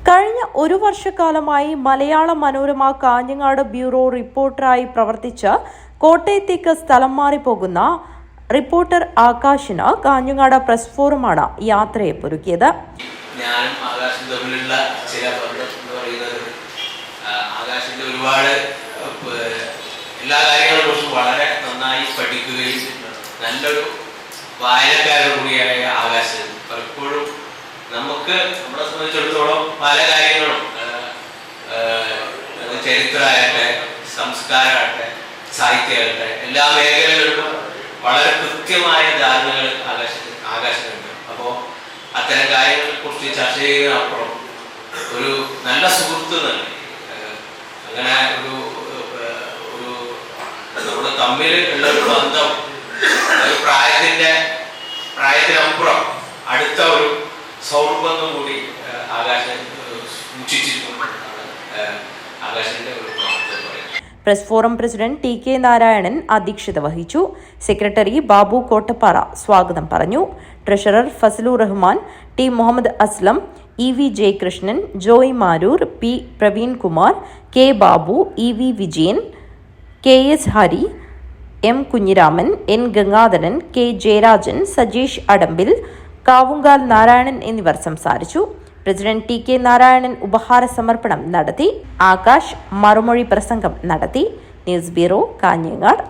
കഴിഞ്ഞ ഒരു വർഷക്കാലമായി മലയാള മനോരമ കാഞ്ഞങ്ങാട് ബ്യൂറോ റിപ്പോർട്ടറായി പ്രവർത്തിച്ച് കോട്ടയത്തേക്ക് സ്ഥലം മാറിപ്പോകുന്ന റിപ്പോർട്ടർ ആകാശിന് കാഞ്ഞങ്ങാട് പ്രസ് ഫോറമാണ് യാത്രയെ ഒരുക്കിയത്. ഞാനും ആകാശും തമ്മിലുള്ള ചില ബന്ധം എന്ന് പറയുന്നത് ആകാശിന്റെ ഒരുപാട് എല്ലാ കാര്യങ്ങളെ കുറിച്ചും വളരെ നന്നായി പഠിക്കുകയും നല്ലൊരു വായനക്കാരൻ കൂടിയായ ആകാശ് പലപ്പോഴും നമ്മളെ സംബന്ധിച്ചിടത്തോളം പല കാര്യങ്ങളും ചരിത്രമാകട്ടെ, സംസ്കാരമാകട്ടെ, സാഹിത്യമാകട്ടെ, എല്ലാ മേഖലകളിലും വളരെ കൃത്യമായ ധാരണകൾ ആകാശത്തിനുണ്ട്. അപ്പോൾ അത്തരം കാര്യങ്ങളെ കുറിച്ച് ചർച്ച ചെയ്യുന്നതിനപ്പുറം ഒരു നല്ല സുഹൃത്ത് തന്നെ, അങ്ങനെ ഒരു നമ്മൾ തമ്മിൽ ഉള്ള ഒരു ബന്ധം ഒരു പ്രായത്തിനപ്പുറം അടുത്ത ഒരു സൗഹൃദം കൂടി ആകാശം ആകാശത്തിന്റെ ഒരു press forum president T K. Narayanan അധ്യക്ഷത വഹിച്ചു. സെക്രട്ടറി ബാബു കോട്ടപ്പാറ സ്വാഗതം പറഞ്ഞു. Treasurer Fazlur Rahman, T Muhammad Aslam, E V. Jayakrishnan, Joy Maroor, P Praveenkumar, K Babu, E V. Vijayan, K S. Hari, M Kunhiraman, N Gangadharan, K Jayarajan, Sajeesh Adambil, Kavungal Narayanan എന്നിവർ സംസാരിച്ചു. President T K. നാരായണൻ ഉപഹാര സമർപ്പണം നടത്തി. ആകാശ് മറുമൊഴി പ്രസംഗം നടത്തി. News bureau, Kanhangad.